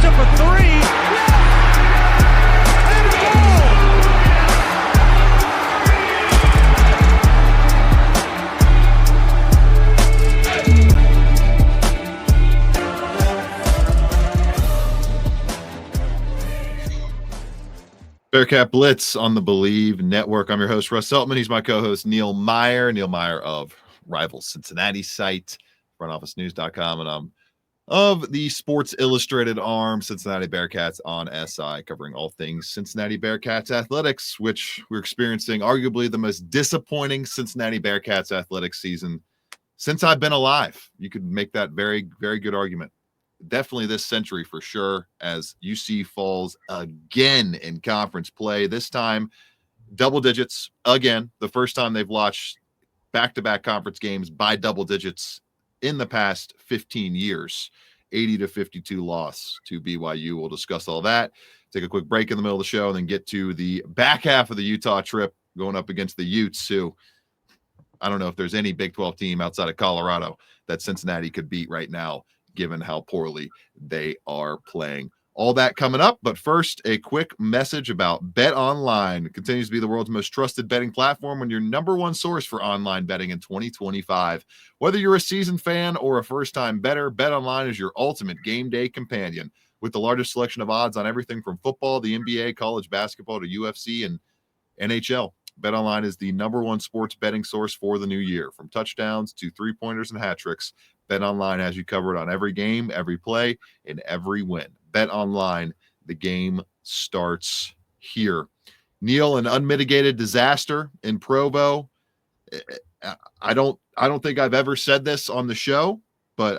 up a three. Yes! And Bearcat Blitz on the Believe Network. I'm your host, Russ Seltman. He's my co-host, Neil Meyer. Neil Meyer of rival Cincinnati site, frontofficenews.com, and I'm of the Sports Illustrated arm, Cincinnati Bearcats on SI, covering all things Cincinnati Bearcats athletics, which we're experiencing arguably the most disappointing Cincinnati Bearcats athletics season since I've been alive. You could make that very, very good argument. Definitely this century for sure, as UC falls again in conference play. This time, double digits again. The first time they've watched back-to-back conference games by double digits in the past 15 years. 80-52 loss to BYU. We'll discuss all that. Take a quick break in the middle of the show and then get to the back half of the Utah trip, going up against the Utes, who I don't know if there's any Big 12 team outside of Colorado that Cincinnati could beat right now, given how poorly they are playing. All that coming up, but first, a quick message about Bet Online. It continues to be the world's most trusted betting platform and your number one source for online betting in 2025. Whether you're a seasoned fan or a first-time bettor, Bet Online is your ultimate game day companion. With the largest selection of odds on everything from football, the NBA, college basketball, to UFC and NHL. Bet Online is the number one sports betting source for the new year. From touchdowns to three-pointers and hat tricks, Bet Online has you covered on every game, every play, and every win. Bet Online, the game starts here. Neil, an unmitigated disaster in Provo. I don't think I've ever said this on the show, but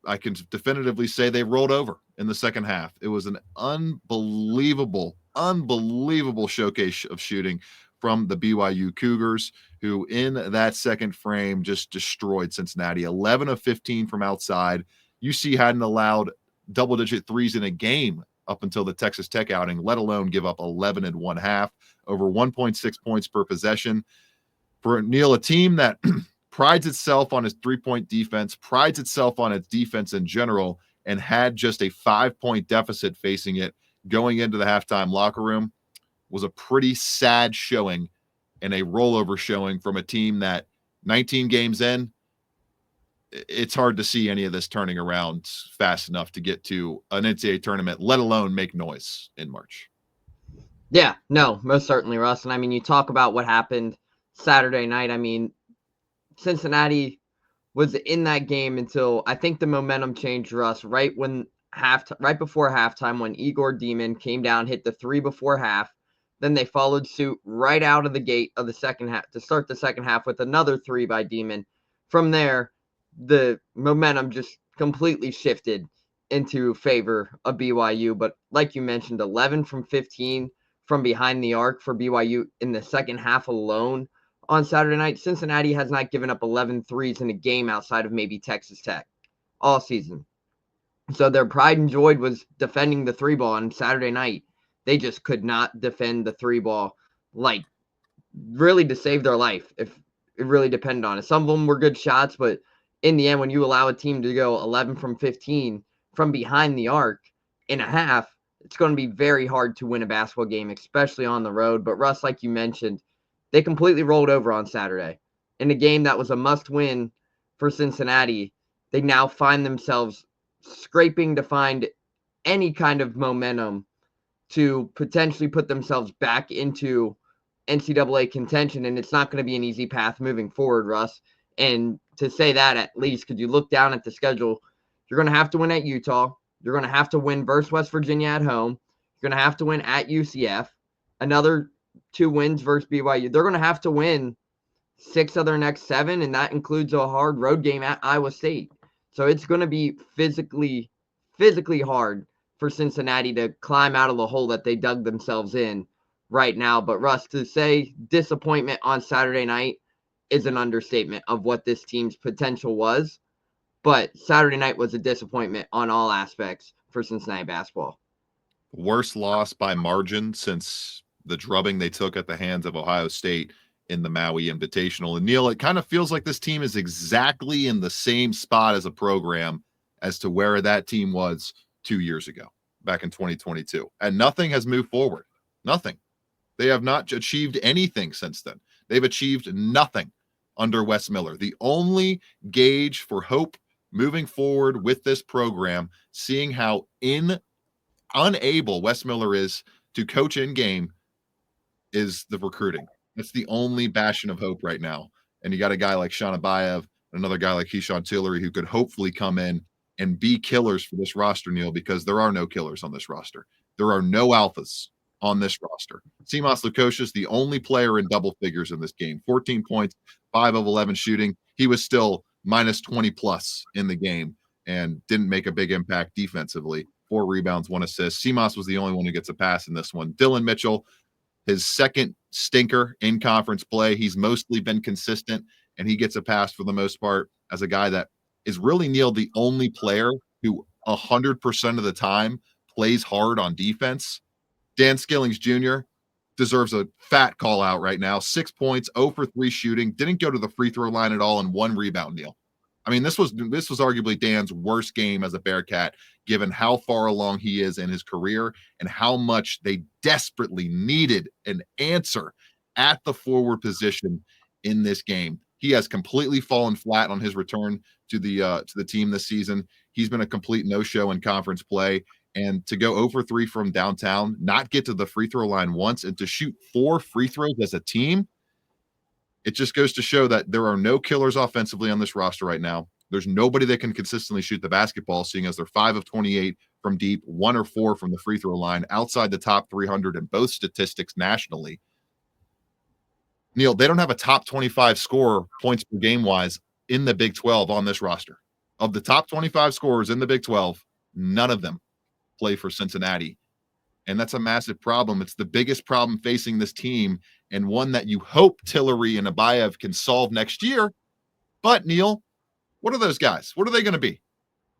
I can definitively say they rolled over in the second half. It was an unbelievable showcase of shooting from the BYU Cougars, who in that second frame just destroyed Cincinnati. 11 of 15 from outside. UC hadn't allowed double-digit threes in a game up until the Texas Tech outing, let alone give up 11 and 1/2, over 1.6 points per possession. For Neil, a team that prides itself on its three-point defense, prides itself on its defense in general, and had just a 5-point deficit facing it going into the halftime locker room, was a pretty sad showing and a rollover showing from a team that 19 games in, it's hard to see any of this turning around fast enough to get to an NCAA tournament, let alone make noise in March. Yeah, no, most certainly, Russ. And I mean, you talk about what happened Saturday night. I mean, Cincinnati was in that game until I think the momentum changed, Russ, right before halftime, when Igor Demon came down, hit the three before half. Then they followed suit right out of the gate of the second half to start the second half with another three by Demon. From there, the momentum just completely shifted into favor of BYU. But like you mentioned, 11 from 15 from behind the arc for BYU in the second half alone on Saturday night. Cincinnati has not given up 11 threes in a game outside of maybe Texas Tech all season. So their pride and joy was defending the three ball on Saturday night. They just could not defend the three ball, like, really to save their life if it really depended on it. Some of them were good shots, but in the end, when you allow a team to go 11 from 15 from behind the arc in a half, it's going to be very hard to win a basketball game, especially on the road. But Russ, like you mentioned, they completely rolled over on Saturday. In a game that was a must-win for Cincinnati, they now find themselves scraping to find any kind of momentum to potentially put themselves back into NCAA contention, and it's not going to be an easy path moving forward, Russ. And to say that, at least, because you look down at the schedule, you're going to have to win at Utah. You're going to have to win versus West Virginia at home. You're going to have to win at UCF. Another 2 wins versus BYU. They're going to have to win 6 of their next 7, and that includes a hard road game at Iowa State. So it's going to be physically hard for Cincinnati to climb out of the hole that they dug themselves in right now. But Russ, to say disappointment on Saturday night is an understatement of what this team's potential was. But Saturday night was a disappointment on all aspects for Cincinnati basketball. Worst loss by margin since the drubbing they took at the hands of Ohio State in the Maui Invitational. And Neil, it kind of feels like this team is exactly in the same spot as a program as to where that team was 2 years ago. back in 2022, and nothing has moved forward. Nothing. They have not achieved anything since then. They've achieved nothing under Wes Miller. The only gauge for hope moving forward with this program, seeing how unable Wes Miller is to coach in game, is the recruiting. That's the only bastion of hope right now. And you got a guy like Sean Abayev, another guy like Keyshawn Tillery, who could hopefully come in and be killers for this roster, Neil, because there are no killers on this roster. There are no alphas on this roster. Simas Lukosius, the only player in double figures in this game, 14 points, 5 of 11 shooting. He was still minus 20 plus in the game and didn't make a big impact defensively. 4 rebounds, 1 assist. Simas was the only one who gets a pass in this one. Dylan Mitchell, his second stinker in conference play. He's mostly been consistent, and he gets a pass for the most part as a guy that is really, Neil, the only player who 100% of the time plays hard on defense. Dan Skillings Jr. deserves a fat call out right now. 6 points, 0 for 3 shooting, didn't go to the free throw line at all, and 1 rebound, Neil. I mean, this was arguably Dan's worst game as a Bearcat, given how far along he is in his career and how much they desperately needed an answer at the forward position in this game. He has completely fallen flat on his return to the team this season. He's been a complete no-show in conference play. And to go 0 for 3 from downtown, not get to the free throw line once, and to shoot 4 free throws as a team, it just goes to show that there are no killers offensively on this roster right now. There's nobody that can consistently shoot the basketball, seeing as they're 5 of 28 from deep, 1 or 4 from the free throw line, outside the top 300 in both statistics nationally. Neil, they don't have a top 25 scorer points per game wise in the Big 12 on this roster. Of the top 25 scorers in the Big 12, none of them play for Cincinnati. And that's a massive problem. It's the biggest problem facing this team, and one that you hope Tillery and Abayev can solve next year. But, Neil, what are those guys? What are they going to be?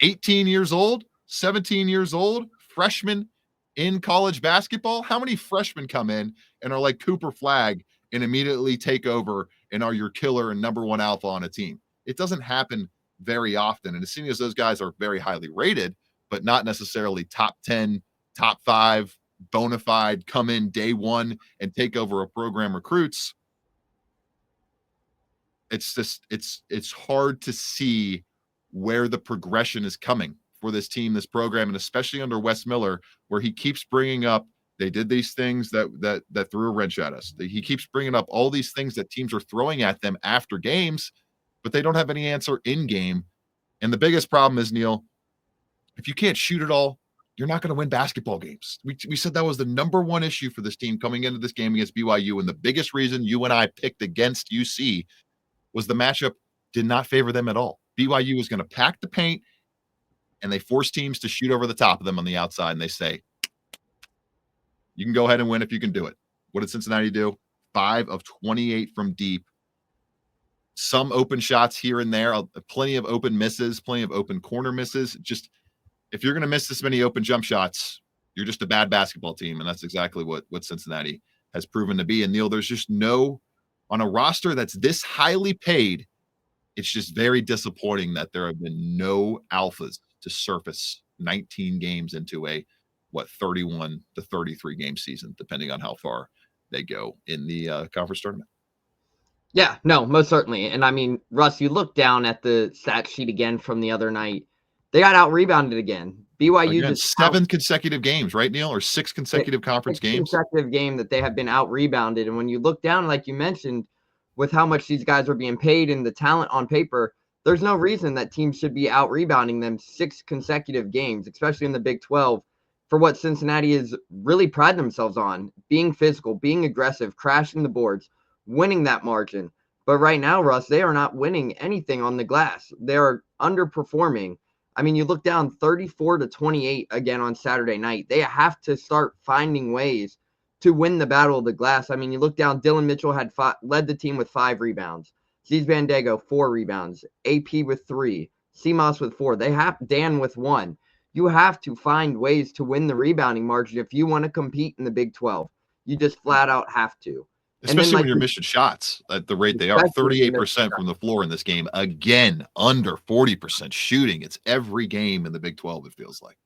18 years old? 17 years old? Freshmen in college basketball? How many freshmen come in and are like Cooper Flagg and immediately take over and are your killer and number one alpha on a team? It doesn't happen very often. And as soon as those guys are very highly rated, but not necessarily top 10, top 5, bona fide, come in day one and take over a program recruits, it's hard to see where the progression is coming for this team, this program, and especially under Wes Miller, where he keeps bringing up, they did these things that threw a wrench at us. He keeps bringing up all these things that teams are throwing at them after games, but they don't have any answer in game. And the biggest problem is, Neil, if you can't shoot it all, you're not going to win basketball games. We said that was the number one issue for this team coming into this game against BYU. And the biggest reason you and I picked against UC was the matchup did not favor them at all. BYU is going to pack the paint, and they force teams to shoot over the top of them on the outside. And they say, you can go ahead and win if you can do it. What did Cincinnati do? 5 of 28 from deep. Some open shots here and there, plenty of open misses, plenty of open corner misses. Just, if you're going to miss this many open jump shots, you're just a bad basketball team. And that's exactly what Cincinnati has proven to be. And Neil, there's just no, on a roster that's this highly paid, it's just very disappointing that there have been no alphas to surface 19 games into a, 31 to 33 game season, depending on how far they go in the conference tournament. Yeah, no, most certainly. And I mean, Russ, you look down at the stat sheet again from the other night. They got out-rebounded again. BYU again, just 7 consecutive games, right, Neil? Or 6 consecutive conference games? Consecutive game that they have been out-rebounded. And when you look down, like you mentioned, with how much these guys are being paid and the talent on paper, there's no reason that teams should be out-rebounding them 6 consecutive games, especially in the Big 12, for what Cincinnati is really pride themselves on, being physical, being aggressive, crashing the boards, winning that margin. But right now, Russ, they are not winning anything on the glass. They are underperforming. I mean, you look down 34 to 28 again on Saturday night. They have to start finding ways to win the battle of the glass. I mean, you look down, Dylan Mitchell led the team with 5 rebounds. Ziz Bandego, 4 rebounds. AP with 3. Simas with 4. They have Dan with 1. You have to find ways to win the rebounding margin if you want to compete in the Big 12. You just flat out have to. Especially when you're missing shots at the rate they are. 38% from the floor in this game. Again, under 40% shooting. It's every game in the Big 12, it feels like.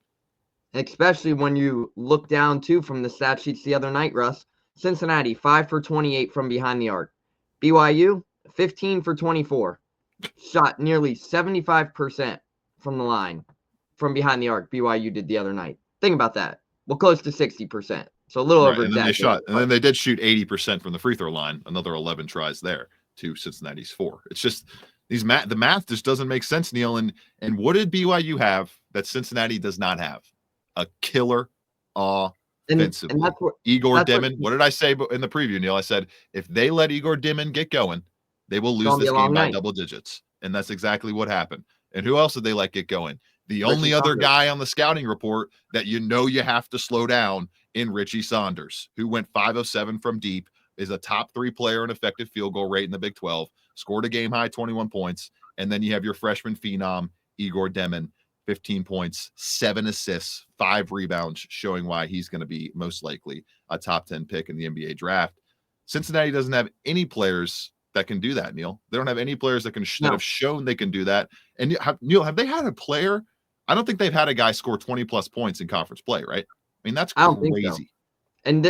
especially when you look down too from the stat sheets the other night, Russ. Cincinnati 5 for 28 from behind the arc. BYU 15 for 24. Shot nearly 75% from the line from behind the arc. BYU did the other night. Think about that. Well, close to 60%. So a little over and then they did shoot 80% from the free throw line. Another 11 tries there to Cincinnati's 4. It's just the math just doesn't make sense, Neil. And what did BYU have that Cincinnati does not have? A killer offensively. And that's what Igor Dimon. What did I say in the preview, Neil? I said if they let Igor Dimon get going, they will lose this game by double digits. And that's exactly what happened. And who else did they let get going? The only other guy on the scouting report that you have to slow down in Richie Saunders, who went 5 of 7 from deep, is a top 3 player in effective field goal rate in the Big 12, scored a game high 21 points. And then you have your freshman phenom, Igor Dimon, 15 points, 7 assists, 5 rebounds, showing why he's going to be most likely a top 10 pick in the NBA draft. Cincinnati doesn't have any players that can do that, Neil. They don't have any players that have shown they can do that. And Neil, have they had a player? I don't think they've had a guy score 20 plus points in conference play, right? I mean, that's crazy. Think so. And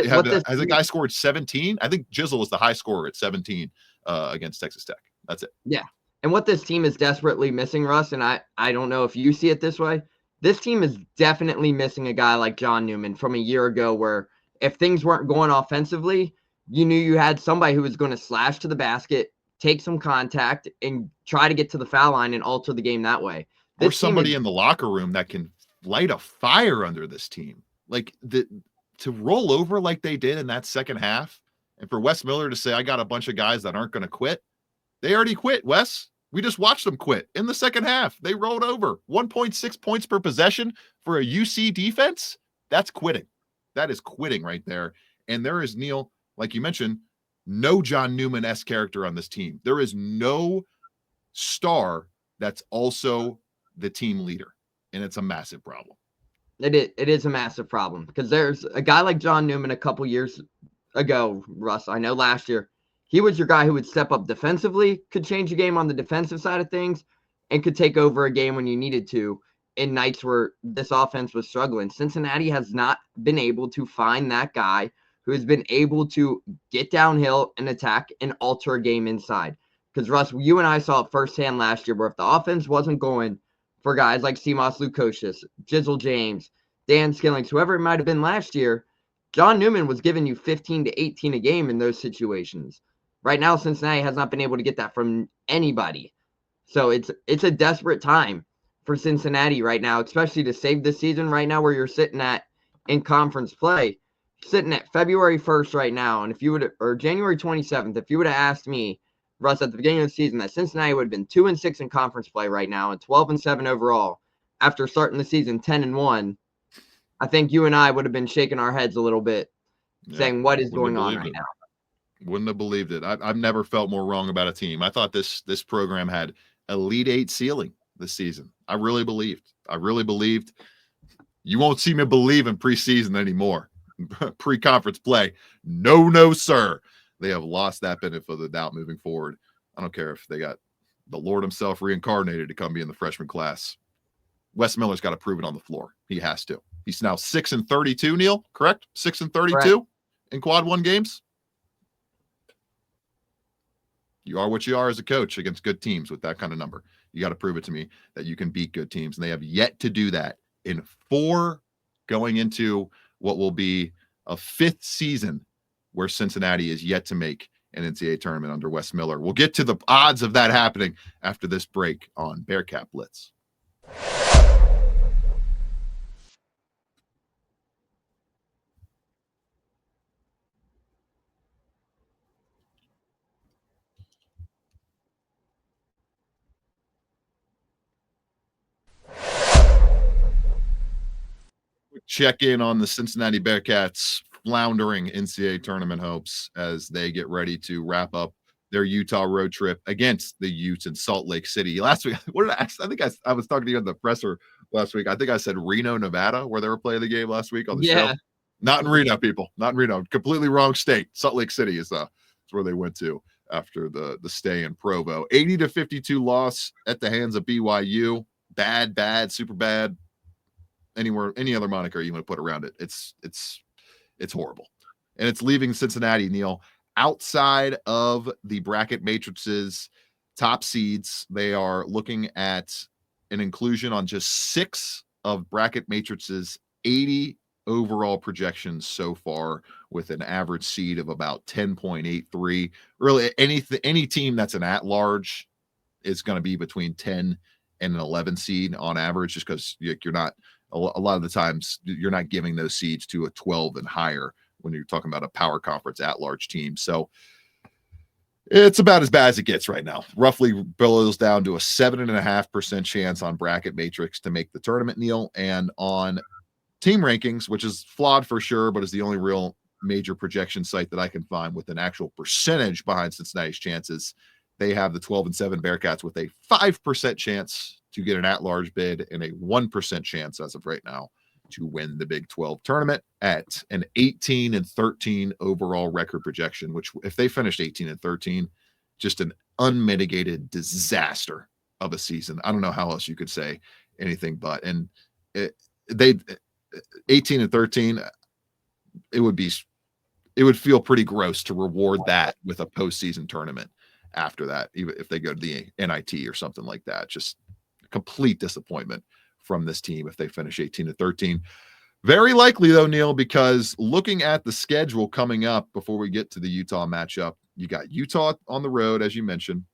has a guy scored 17? I think Jizzle was the high scorer at 17 against Texas Tech. That's it. Yeah. And what this team is desperately missing, Russ, and I don't know if you see it this way, this team is definitely missing a guy like John Newman from a year ago where if things weren't going offensively, you knew you had somebody who was going to slash to the basket, take some contact, and try to get to the foul line and alter the game that way. Or somebody in the locker room that can light a fire under this team. Like to roll over like they did in that second half, and for Wes Miller to say, I got a bunch of guys that aren't going to quit. They already quit, Wes. We just watched them quit in the second half. They rolled over 1.6 points per possession for a UC defense. That's quitting. That is quitting right there. And there is, Neil, like you mentioned, no John Newman-esque character on this team. There is no star that's also the team leader, and it's a massive problem. It is a massive problem because there's a guy like John Newman a couple years ago, Russ. I know last year he was your guy who would step up defensively, could change the game on the defensive side of things, and could take over a game when you needed to in nights where this offense was struggling. Cincinnati has not been able to find that guy who has been able to get downhill and attack and alter a game inside. Because, Russ, you and I saw it firsthand last year where if the offense wasn't going for guys like Simas Lukosius, Jizzle James, Dan Skillings, whoever it might have been last year, John Newman was giving you 15 to 18 a game in those situations. Right now, Cincinnati has not been able to get that from anybody. So it's a desperate time for Cincinnati right now, especially to save this season right now where you're sitting at in conference play, sitting at February 1st right now. And if you would, or January 27th, if you would have asked me, Russ, at the beginning of the season, that Cincinnati would have been 2-6 in conference play right now and 12-7 overall after starting the season 10-1, I think you and I would have been shaking our heads a little bit, saying, what is going on right now? Wouldn't have believed it. I've never felt more wrong about a team. I thought this program had Elite 8 ceiling this season. I really believed. You won't see me believe in preseason anymore. Pre-conference play. No, sir. They have lost that benefit of the doubt moving forward. I don't care if they got the Lord himself reincarnated to come be in the freshman class. Wes Miller's got to prove it on the floor. He has to. He's now 6-32, Neil, correct? 6-32 in quad 1 games. You are what you are as a coach against good teams with that kind of number. You got to prove it to me that you can beat good teams. And they have yet to do that in 4 going into what will be a 5th season where Cincinnati is yet to make an NCAA tournament under Wes Miller. We'll get to the odds of that happening after this break on Bearcat Blitz. Check in on the Cincinnati Bearcats floundering NCAA tournament hopes as they get ready to wrap up their Utah road trip against the Utes in Salt Lake City. Last week, what did I think I was talking to you in the presser last week. I think I said Reno, Nevada, where they were playing the game last week on the show. Not in Reno, people. Not in Reno. Completely wrong state. Salt Lake City is where they went to after the stay in Provo. 80-52 loss at the hands of BYU. Bad, super bad. any other moniker you want to put around it. It's horrible. And it's leaving Cincinnati, Neil, outside of the bracket matrices top seeds. They are looking at an inclusion on just 6 of bracket matrices 80 overall projections so far, with an average seed of about 10.83. Really, any team that's an at-large is going to be between 10 and an 11 seed on average, just because you're not, a lot of the times you're not giving those seeds to a 12 and higher when you're talking about a power conference at-large team. So it's about as bad as it gets right now. Roughly boils down to a 7.5% chance on bracket matrix to make the tournament, Neil, and on team rankings, which is flawed for sure, but is the only real major projection site that I can find with an actual percentage behind Cincinnati's chances. They have the 12-7 Bearcats with a 5% chance to get an at-large bid and a 1% chance as of right now to win the Big 12 tournament at an 18-13 overall record projection, which if they finished 18-13, just an unmitigated disaster of a season. I don't know how else you could say anything but. And they 18-13, it would feel pretty gross to reward that with a postseason tournament after that, even if they go to the NIT or something like that. Just complete disappointment from this team if they finish 18-13. Very likely though, Neil, because looking at the schedule coming up before we get to the Utah matchup, you got Utah on the road, as you mentioned,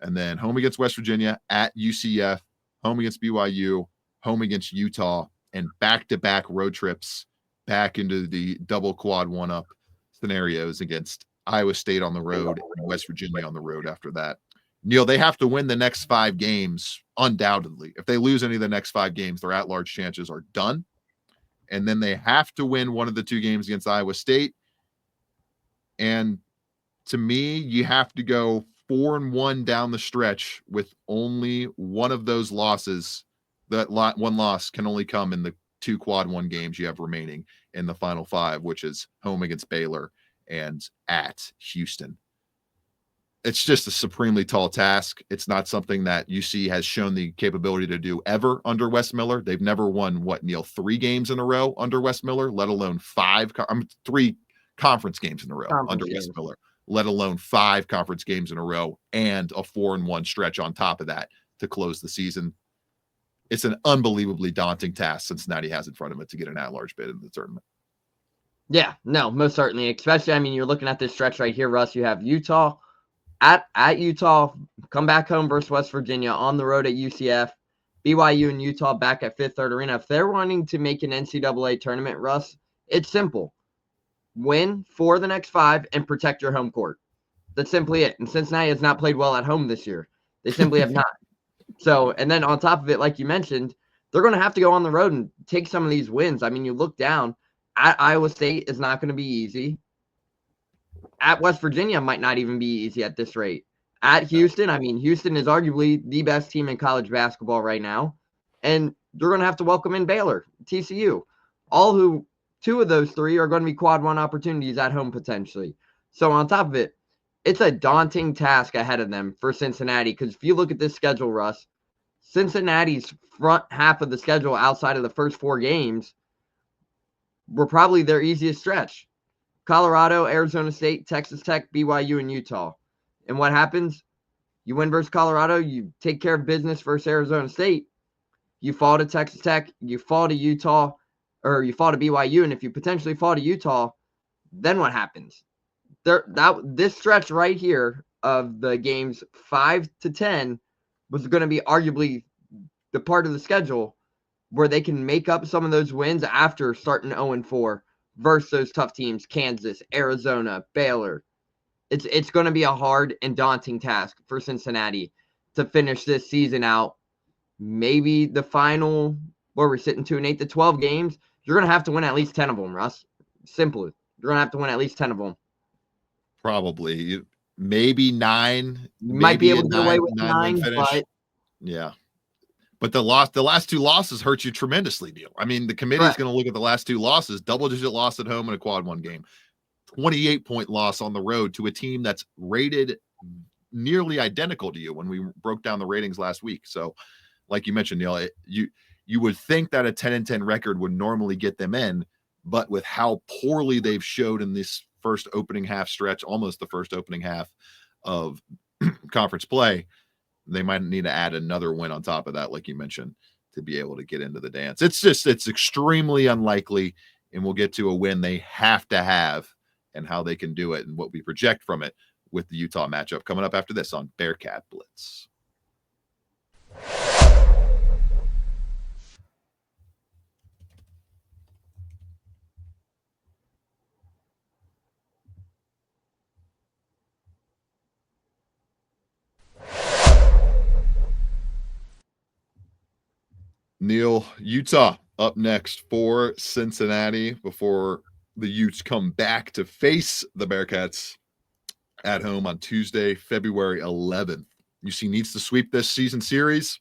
and then home against West Virginia, at UCF, home against BYU, home against Utah, and back-to-back road trips back into the double quad one-up scenarios against Iowa State on the road and West Virginia on the road after that. Neil, they have to win the next 5 games, undoubtedly. If they lose any of the next 5 games, their at-large chances are done. And then they have to win one of the 2 games against Iowa State. And to me, you have to go 4-1 down the stretch with only one of those losses. That one loss can only come in the 2 quad one games you have remaining in the final 5, which is home against Baylor and at Houston. It's just a supremely tall task. It's not something that UC has shown the capability to do ever under Wes Miller. They've never won, Neil, 3 games in a row under Wes Miller, let alone 3 conference games in a row under Wes Miller, let alone 5 conference games in a row and a 4-1 stretch on top of that to close the season. It's an unbelievably daunting task Cincinnati has in front of it to get an at-large bid in the tournament. Yeah, no, most certainly. Especially, I mean, you're looking at this stretch right here, Russ. You have Utah at Utah, come back home versus West Virginia, on the road at UCF, BYU and Utah back at Fifth Third Arena. If they're wanting to make an NCAA tournament, Russ, it's simple. Win 4 of the next 5 and protect your home court. That's simply it. And Cincinnati has not played well at home this year. They simply have not. So, and then on top of it, like you mentioned, they're going to have to go on the road and take some of these wins. I mean, you look down at Iowa State is not going to be easy. At West Virginia might not even be easy at this rate. At Houston, I mean, Houston is arguably the best team in college basketball right now. And they're going to have to welcome in Baylor, TCU. 2 of those 3 are going to be quad one opportunities at home potentially. So on top of it, it's a daunting task ahead of them for Cincinnati, because if you look at this schedule, Russ, Cincinnati's front half of the schedule outside of the first 4 games were probably their easiest stretch. Colorado, Arizona State, Texas Tech, BYU, and Utah. And what happens? You win versus Colorado, you take care of business versus Arizona State, you fall to Texas Tech, you fall to Utah, or you fall to BYU, and if you potentially fall to Utah, then what happens? This stretch right here of the games 5 to 10 was going to be arguably the part of the schedule where they can make up some of those wins after starting 0-4 versus those tough teams, Kansas, Arizona, Baylor. It's going to be a hard and daunting task for Cincinnati to finish this season out. Maybe the final, where we're sitting 2-8 to 12 games, you're going to have to win at least 10 of them, Russ. Simply. You're going to have to win at least 10 of them. Probably. Maybe 9. You might be able to get away with 9, but yeah. But the last 2 losses hurt you tremendously, Neil. I mean, the committee is going to look at the last 2 losses, double-digit loss at home in a quad one game, 28-point loss on the road to a team that's rated nearly identical to you when we broke down the ratings last week. So, like you mentioned, Neil, You would think that a 10-10 record would normally get them in, but with how poorly they've showed in this first opening half stretch, almost the first opening half of conference play, they might need to add another win on top of that, like you mentioned, to be able to get into the dance. It's extremely unlikely, and we'll get to a win they have to have and how they can do it and what we project from it with the Utah matchup coming up after this on Bearcat Blitz. Neil, Utah up next for Cincinnati before the Utes come back to face the Bearcats at home on Tuesday, February 11th. UC needs to sweep this season series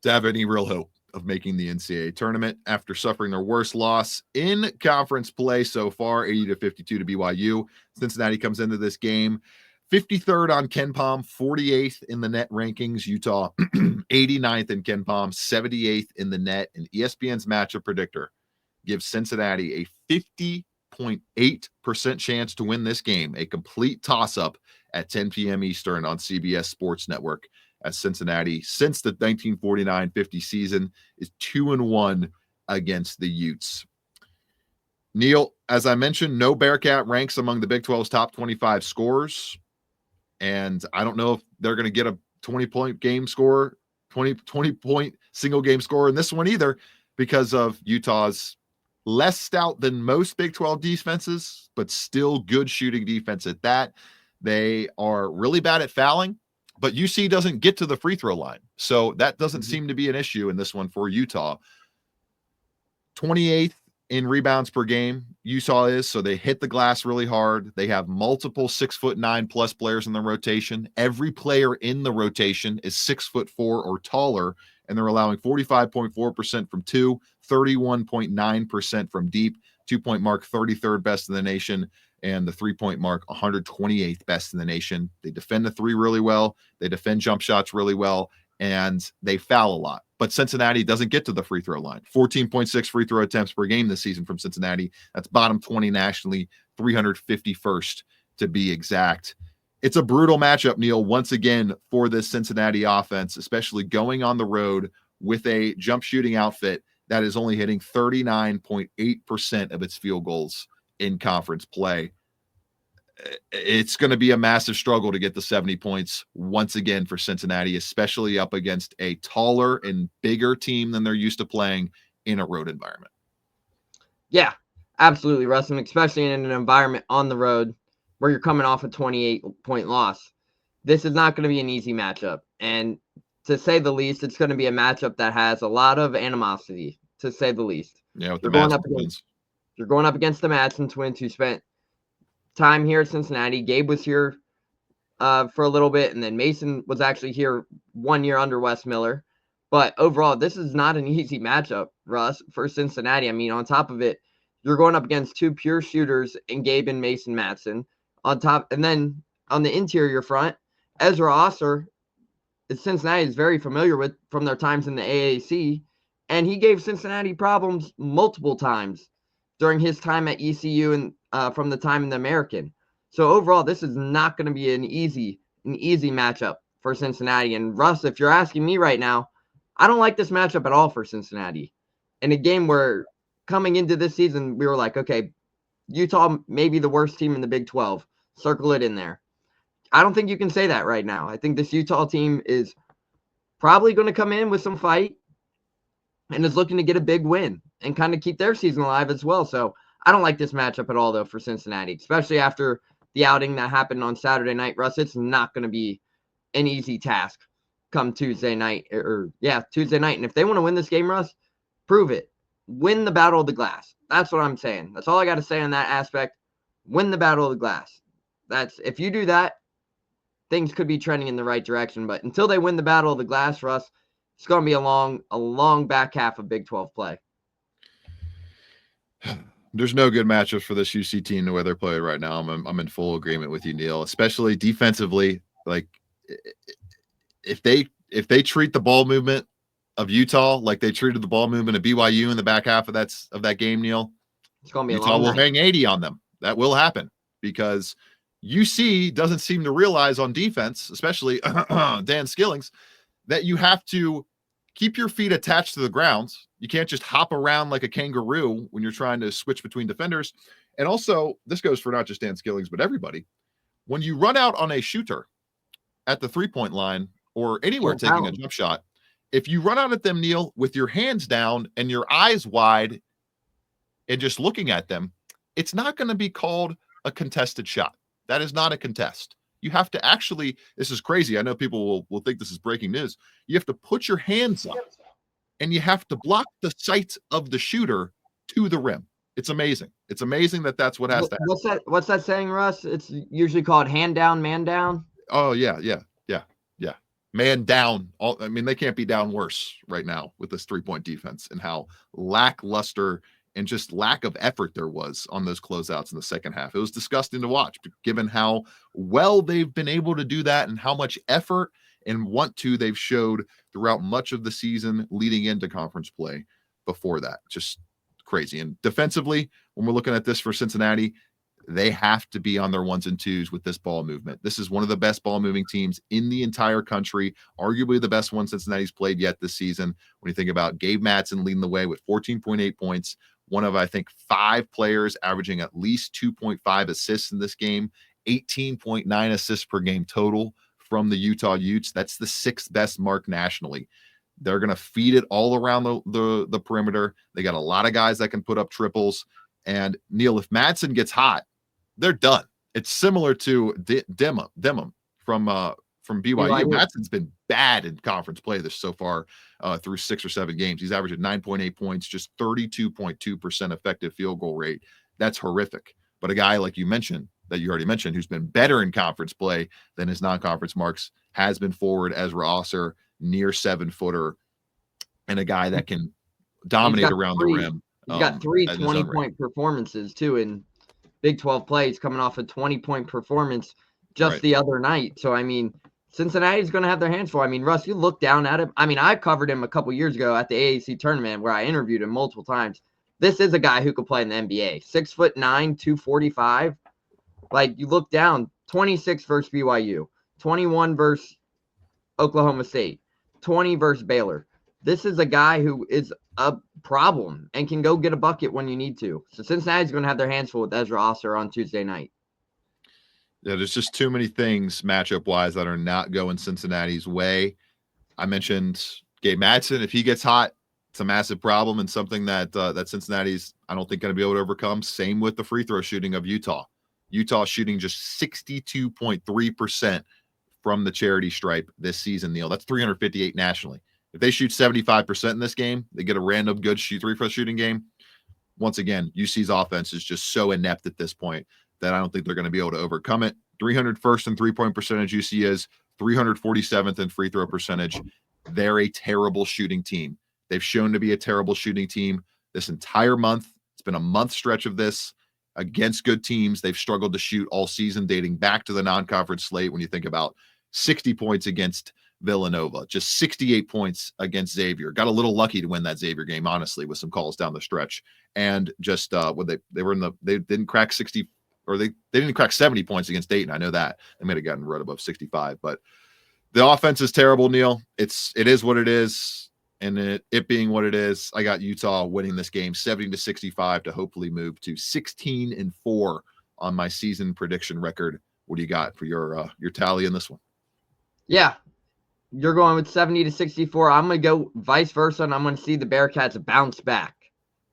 to have any real hope of making the NCAA tournament after suffering their worst loss in conference play so far, 80-52 to BYU. Cincinnati comes into this game 53rd on KenPom, 48th in the net rankings. Utah 89th in KenPom, 78th in the net. And ESPN's matchup predictor gives Cincinnati a 50.8% chance to win this game, a complete toss-up at 10 p.m. Eastern on CBS Sports Network, as Cincinnati, since the 1949-50 season, is 2-1 against the Utes. Neil, as I mentioned, no Bearcat ranks among the Big 12's top 25 scorers. And I don't know if they're going to get a 20-point game score, 20-point single game score in this one either, because of Utah's less stout than most Big 12 defenses, but still good shooting defense at that. They are really bad at fouling, but UC doesn't get to the free throw line. So that doesn't seem to be an issue in this one for Utah. 28th in rebounds per game, Utah is, so they hit the glass really hard. They have multiple 6'9+ players in the rotation. Every player in the rotation is 6'4" or taller, and they're allowing 45.4% from two, 31.9% from deep, 2-point mark 33rd best in the nation, and the 3-point mark 128th best in the nation. They defend the three really well. They defend jump shots really well, and they foul a lot. But Cincinnati doesn't get to the free throw line. 14.6 free throw attempts per game this season from Cincinnati. That's bottom 20 nationally, 351st to be exact. It's a brutal matchup, Neil, once again for this Cincinnati offense, especially going on the road with a jump shooting outfit that is only hitting 39.8% of its field goals in conference play. It's going to be a massive struggle to get the 70 points once again for Cincinnati, especially up against a taller and bigger team than they're used to playing in a road environment. Yeah, absolutely, Russ, and especially in an environment on the road where you're coming off a 28-point loss. This is not going to be an easy matchup. And to say the least, it's going to be a matchup that has a lot of animosity, to say the least. Yeah, with you're going up against the Madsen twins, who spent time here at Cincinnati. Gabe was here for a little bit, and then Mason was actually here 1 year under Wes Miller. But overall, this is not an easy matchup, Russ, for Cincinnati. I mean, on top of it, you're going up against two pure shooters in Gabe and Mason Madsen. On top, and then on the interior front, Ezra Osser, Cincinnati is very familiar with from their times in the AAC, and he gave Cincinnati problems multiple times during his time at ECU and from the time in the American. So overall, this is not going to be an easy matchup for Cincinnati. And Russ, if you're asking me right now, I don't like this matchup at all for Cincinnati. In a game where coming into this season, we were like, okay, Utah may be the worst team in the Big 12. Circle it in there. I don't think you can say that right now. I think this Utah team is probably going to come in with some fight and is looking to get a big win and kind of keep their season alive as well. So I don't like this matchup at all, though, for Cincinnati, especially after the outing that happened on Saturday night. Russ, it's not going to be an easy task come Tuesday night. Tuesday night. And if they want to win this game, Russ, prove it. Win the Battle of the Glass. That's what I'm saying. That's all I got to say on that aspect. Win the Battle of the Glass. If you do that, things could be trending in the right direction. But until they win the Battle of the Glass, Russ, it's going to be a long back half of Big 12 play. There's no good matchups for this UC team the way they're playing right now. I'm in full agreement with you, Neil, especially defensively. Like if they treat the ball movement of Utah like they treated the ball movement of BYU in the back half of that game, Neil, It's going to be a Utah long will night. hang 80 on them. That will happen because UC doesn't seem to realize on defense, especially Dan Skillings, that you have to keep your feet attached to the ground. You can't just hop around like a kangaroo when you're trying to switch between defenders. And also, this goes for not just Dan Skillings, but everybody. When you run out on a shooter at the three-point line or anywhere taking a jump shot, if you run out at them, Neil, with your hands down and your eyes wide and just looking at them, it's not going to be called a contested shot. That is not a contest. You have to actually, this is crazy. I know people will think this is breaking news. You have to put your hands up and you have to block the sight of the shooter to the rim. It's amazing. It's amazing that that's what has to happen. What's that saying, Russ? It's usually called hand down, man down. Oh, yeah. Man down. I mean, they can't be down worse right now with this three-point defense and how lackluster and just lack of effort there was on those closeouts in the second half. It was disgusting to watch, given how well they've been able to do that and how much effort and want to they've showed throughout much of the season leading into conference play before that. Just crazy. And defensively, when we're looking at this for Cincinnati, they have to be on their ones and twos with this ball movement. This is one of the best ball moving teams in the entire country, arguably the best one Cincinnati's played yet this season. When you think about Gabe Madsen leading the way with 14.8 points, one of, I think, 5 players averaging at least 2.5 assists in this game, 18.9 assists per game total from the Utah Utes. That's the 6th best mark nationally. They're going to feed it all around the perimeter. They got a lot of guys that can put up triples. And Neil, if Madsen gets hot, they're done. It's similar to Demham from BYU. Madsen's been bad in conference play this so far through 6 or 7 games. He's averaging 9.8 points, just 32.2% effective field goal rate. That's horrific. But a guy like you already mentioned, who's been better in conference play than his non-conference marks, has been forward Ezra Osser, near 7-footer, and a guy that can dominate around the rim. He's got 3 20-point performances, too, in Big 12 plays, coming off a 20-point performance just the other night. So, I mean, Cincinnati's going to have their hands full. I mean, Russ, you look down at him. I mean, I covered him a couple years ago at the AAC tournament where I interviewed him multiple times. This is a guy who could play in the NBA. 6'9", 245. Like, you look down, 26 versus BYU, 21 versus Oklahoma State, 20 versus Baylor. This is a guy who is a problem and can go get a bucket when you need to. So Cincinnati's going to have their hands full with Ezra Osser on Tuesday night. Yeah, there's just too many things matchup-wise that are not going Cincinnati's way. I mentioned Gabe Madsen. If he gets hot, it's a massive problem and something that Cincinnati's, I don't think, going to be able to overcome. Same with the free throw shooting of Utah. Utah shooting just 62.3% from the charity stripe this season, Neil. That's 358 nationally. If they shoot 75% in this game, they get a random good three-throw shooting game. Once again, UC's offense is just so inept at this point that I don't think they're going to be able to overcome it. 301st in three-point percentage UC is, 347th in free throw percentage. They're a terrible shooting team. They've shown to be a terrible shooting team this entire month. It's been a month stretch of this against good teams. They've struggled to shoot all season, dating back to the non-conference slate. When you think about 60 points against Villanova, just 68 points against Xavier. Got a little lucky to win that Xavier game, honestly, with some calls down the stretch. And just they didn't crack 60, or they didn't crack 70 points against Dayton. I know that. They might have gotten right above 65, but the offense is terrible, Neil. It is what it is. And it being what it is, I got Utah winning this game 70-65 to hopefully move to 16-4 on my season prediction record. What do you got for your tally in this one? Yeah, you're going with 70-64. I'm going to go vice versa, and I'm going to see the Bearcats bounce back.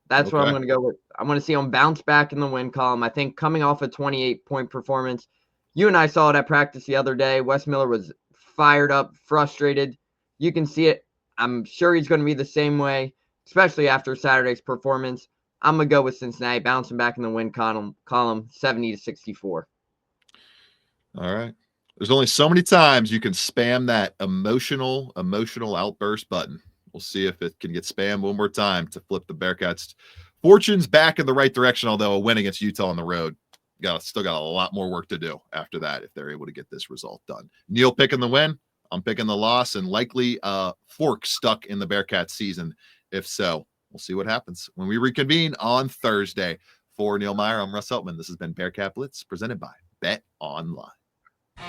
That's what I'm going to go with. I'm going to see them bounce back in the win column. I think coming off a 28-point performance, you and I saw it at practice the other day. Wes Miller was fired up, frustrated. You can see it. I'm sure he's going to be the same way, especially after Saturday's performance. I'm going to go with Cincinnati bouncing back in the win column 70-64. All right. There's only so many times you can spam that emotional outburst button. We'll see if it can get spammed one more time to flip the Bearcats' fortunes back in the right direction, although a win against Utah on the road, still got a lot more work to do after that if they're able to get this result done. Neil picking the win. I'm picking the loss and likely a fork stuck in the Bearcat season. If so, we'll see what happens when we reconvene on Thursday. For Neil Meyer, I'm Russ Eltman. This has been Bearcat Blitz presented by Bet Online. This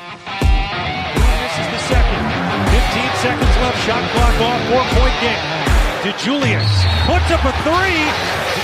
is the second. 15 seconds left. Shot clock off. 4-point game. DeJulius puts up a three.